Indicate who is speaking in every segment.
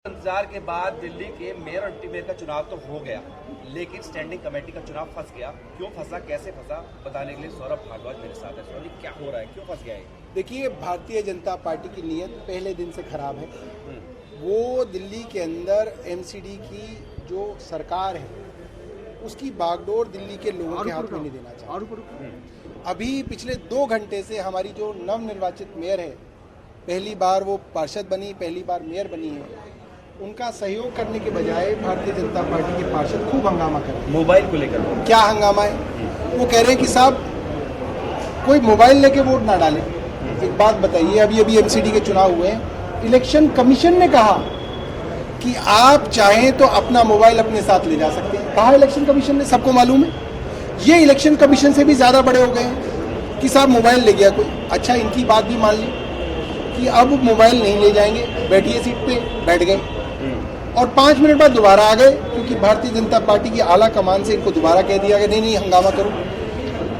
Speaker 1: इंतजार के बाद दिल्ली के मेयर और डिप्टी मेयर का चुनाव तो हो गया, लेकिन स्टैंडिंग कमेटी का चुनाव फंस गया। क्यों फंसा, कैसे फंसा, बताने के लिए सौरभ भारद्वाज मेरे साथ है। सौरभ, क्या हो रहा है, क्यों फंस गया है?
Speaker 2: देखिए, भारतीय जनता पार्टी की नीयत पहले दिन से खराब है। वो दिल्ली के अंदर एमसीडी की जो सरकार है उसकी बागडोर दिल्ली के लोगों के हाथ में नहीं देना चाहते। अभी पिछले 2 घंटे से हमारी जो नवनिर्वाचित मेयर है, पहली बार वो पार्षद बनी, पहली बार मेयर बनी है, उनका सहयोग करने के बजाय भारतीय जनता पार्टी के पार्षद खूब हंगामा कर रहे हैं।
Speaker 1: मोबाइल को लेकर
Speaker 2: क्या हंगामा है? वो कह रहे हैं कि साहब कोई मोबाइल लेके वोट ना डाले। एक बात बताइए, अभी एमसीडी के चुनाव हुए हैं, इलेक्शन कमीशन ने कहा कि आप चाहें तो अपना मोबाइल अपने साथ ले जा सकते हैं। कहा इलेक्शन कमीशन ने, सबको मालूम है। ये इलेक्शन कमीशन से भी ज़्यादा बड़े हो गए हैं कि साहब मोबाइल ले गया कोई। अच्छा, इनकी बात भी मान ली कि अब मोबाइल नहीं ले जाएंगे, बैठिए सीट पे, बैठ गए और 5 मिनट बाद दोबारा आ गए, क्योंकि भारतीय जनता पार्टी की आला कमान से इनको दोबारा कह दिया गया नहीं हंगामा करो।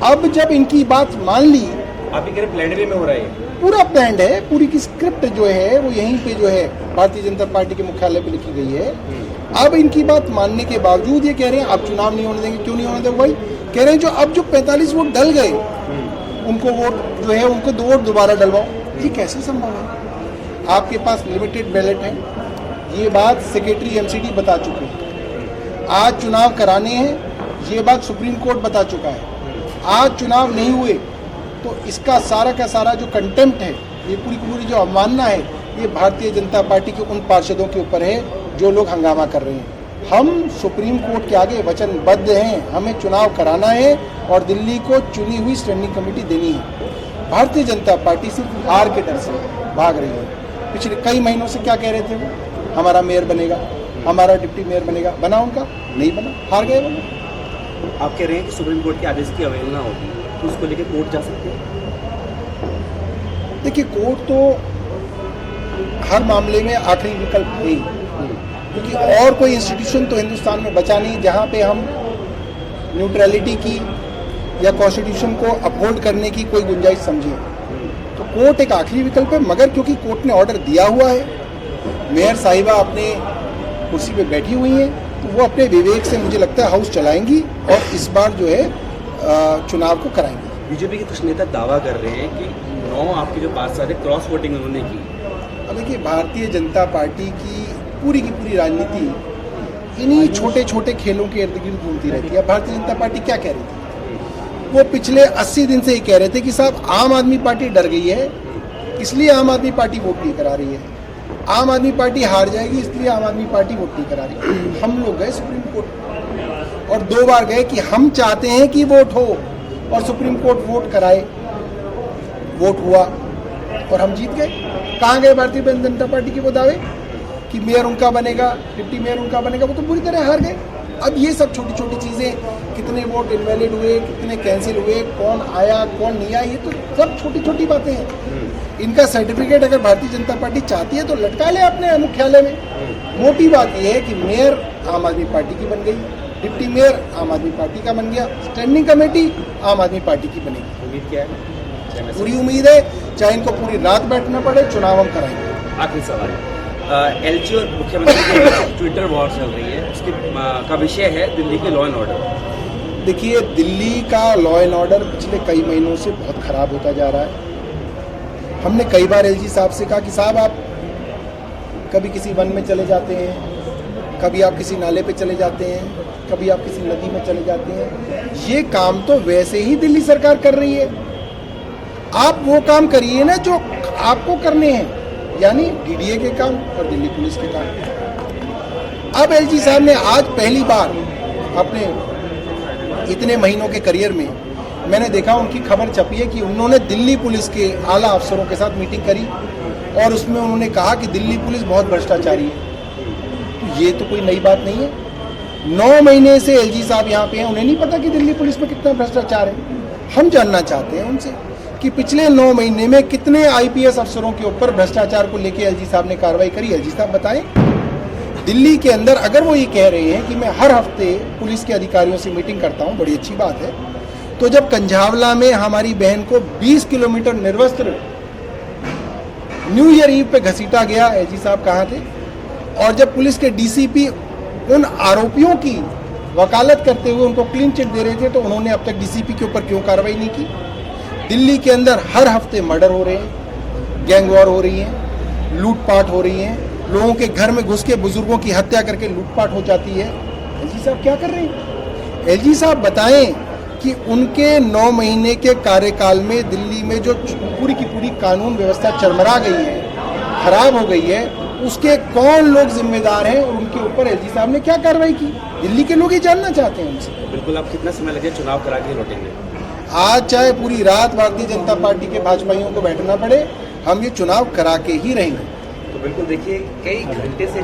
Speaker 2: अब जब इनकी बात मान ली,
Speaker 1: आप ही कह रहे प्लान वे में हो रहा है,
Speaker 2: पूरा प्लान है, पूरी की स्क्रिप्ट जो है वो यहीं पे जो है भारतीय जनता पार्टी के मुख्यालय पे लिखी गई है। अब इनकी बात मानने के बावजूद ये कह रहे हैं अब चुनाव नहीं होने देंगे। क्यों नहीं होने देंगे भाई? कह रहे हैं जो अब जो 45 वोट डल गए उनको वोट जो है उनको 2 वोट दोबारा डलवाओ। ये कैसे संभव है? आपके पास लिमिटेड बैलेट है, ये बात सेक्रेटरी एमसीडी बता चुके हैं। आज चुनाव कराने हैं, ये बात सुप्रीम कोर्ट बता चुका है। आज चुनाव नहीं हुए तो इसका सारा का सारा जो कंटेम्प्ट है, ये पूरी की पूरी जो अवमानना है, ये भारतीय जनता पार्टी के उन पार्षदों के ऊपर है जो लोग हंगामा कर रहे हैं। हम सुप्रीम कोर्ट के आगे वचनबद्ध हैं, हमें चुनाव कराना है और दिल्ली को चुनी हुई स्टैंडिंग कमेटी देनी है। भारतीय जनता पार्टी सिर्फ हार के डर से भाग रही है। पिछले कई महीनों से क्या कह रहे थे वो, हमारा मेयर बनेगा, हमारा डिप्टी मेयर बनेगा, बना उनका नहीं बना, हार गए वो।
Speaker 1: आप कह रहे हैं कि सुप्रीम कोर्ट के आदेश की अवहेलना होगी तो उसको लेकर कोर्ट जा सकते हैं?
Speaker 2: देखिए, कोर्ट तो हर मामले में आखिरी विकल्प है, क्योंकि और कोई इंस्टीट्यूशन तो हिंदुस्तान में बचा नहीं जहां पे हम न्यूट्रलिटी की या कॉन्स्टिट्यूशन को अपहोल्ड करने की कोई गुंजाइश समझें। तो कोर्ट एक आखिरी विकल्प है, मगर क्योंकि कोर्ट ने ऑर्डर दिया हुआ है, मेयर साहिबा अपने कुर्सी पे बैठी हुई हैं, तो वो अपने विवेक से मुझे लगता है हाउस चलाएंगी और इस बार जो है चुनाव को कराएंगे।
Speaker 1: बीजेपी के कुछ नेता दावा कर रहे हैं कि 9 आपके जो पार्षद है क्रॉस वोटिंग उन्होंने की।
Speaker 2: अब देखिए, भारतीय जनता पार्टी की पूरी राजनीति इन्हीं छोटे छोटे खेलों के इर्द गिर्द घूमती रहती है। भारतीय जनता पार्टी क्या कह रही थी? वो पिछले 80 दिन से ही कह रहे थे कि साहब आम आदमी पार्टी डर गई है, इसलिए आम आदमी पार्टी वोट नहीं करा रही है। आम आदमी पार्टी हार जाएगी, इसलिए आम आदमी पार्टी वोट नहीं करा रही। हम लोग गए सुप्रीम कोर्ट और 2 बार गए कि हम चाहते हैं कि वोट हो, और सुप्रीम कोर्ट वोट कराए, वोट हुआ और हम जीत गए। कहाँ गए भारतीय जनता पार्टी के वो दावे कि मेयर उनका बनेगा, डिप्टी मेयर उनका बनेगा? वो तो पूरी तरह हार गए। अब ये सब छोटी छोटी चीज़ें, कितने वोट इनवैलिड हुए, कितने कैंसिल हुए, कौन आया कौन नहीं आया, ये तो सब छोटी छोटी बातें हैं। इनका सर्टिफिकेट अगर भारतीय जनता पार्टी चाहती है तो लटका ले अपने मुख्यालय में। मोटी बात यह है कि मेयर आम आदमी पार्टी की बन गई, डिप्टी मेयर आम आदमी पार्टी का बन गया, स्टैंडिंग कमेटी आम आदमी पार्टी की बनेगी।
Speaker 1: उम्मीद क्या है?
Speaker 2: पूरी उम्मीद है, चाहे इनको पूरी रात बैठना पड़े, चुनाव हम कराएंगे।
Speaker 1: आखिरी सवाल, एलजी और मुख्यमंत्री की ट्विटर वॉर चल रही है, उसके का विषय है दिल्ली के लॉ एंड ऑर्डर।
Speaker 2: देखिए, दिल्ली का लॉ एंड ऑर्डर पिछले कई महीनों से बहुत ख़राब होता जा रहा है। हमने कई बार एलजी साहब से कहा कि साहब आप कभी किसी वन में चले जाते हैं, कभी आप किसी नाले पे चले जाते हैं, कभी आप किसी नदी में चले जाते हैं। ये काम तो वैसे ही दिल्ली सरकार कर रही है। आप वो काम करिए ना जो आपको करने हैं, यानी डीडीए के काम और दिल्ली पुलिस के काम। अब एलजी साहब ने आज पहली बार अपने इतने महीनों के करियर में मैंने देखा, उनकी खबर छपी है कि उन्होंने दिल्ली पुलिस के आला अफसरों के साथ मीटिंग करी और उसमें उन्होंने कहा कि दिल्ली पुलिस बहुत भ्रष्टाचारी है। तो ये तो कोई नई बात नहीं है। 9 महीने से एलजी साहब यहाँ पे हैं, उन्हें नहीं पता कि दिल्ली पुलिस में कितना भ्रष्टाचार है। हम जानना चाहते हैं उनसे कि पिछले 9 महीने में कितने आईपीएस अफसरों के ऊपर भ्रष्टाचार को लेकर एलजी साहब ने कार्रवाई करी। एलजी साहब बताएं। दिल्ली के अंदर अगर वो ये कह रहे हैं कि मैं हर हफ्ते पुलिस के अधिकारियों से मीटिंग करता हूँ, बड़ी अच्छी बात है, तो जब कंझावला में हमारी बहन को 20 किलोमीटर निर्वस्त्र न्यू ईयर ईव पे घसीटा गया, एजी साहब कहाँ थे? और जब पुलिस के डीसीपी उन आरोपियों की वकालत करते हुए उनको क्लीन चिट दे रहे थे तो उन्होंने अब तक डीसीपी के ऊपर क्यों कार्रवाई नहीं की? दिल्ली के अंदर हर हफ्ते मर्डर हो रहे हैं, गैंग वॉर हो रही है, लूटपाट हो रही है, लोगों के घर में घुस के बुजुर्गों की हत्या करके लूटपाट हो जाती है। एलजी साहब क्या कर रहे हैं? एलजी साहब बताएं कि उनके 9 महीने के कार्यकाल में दिल्ली में जो पूरी की पूरी कानून व्यवस्था चरमरा गई है, खराब हो गई है, उसके कौन लोग जिम्मेदार हैं और उनके ऊपर एलजी साहब ने क्या कार्रवाई की? दिल्ली के लोग ही जानना चाहते हैं उनसे।
Speaker 1: बिल्कुल, आप कितना समय लगे चुनाव करा के लौटेंगे?
Speaker 2: आज चाहे पूरी रात भारतीय जनता पार्टी के भाजपाइयों को बैठना पड़े, हम ये चुनाव करा के ही रहेंगे।
Speaker 1: तो बिल्कुल देखिए, कई घंटे से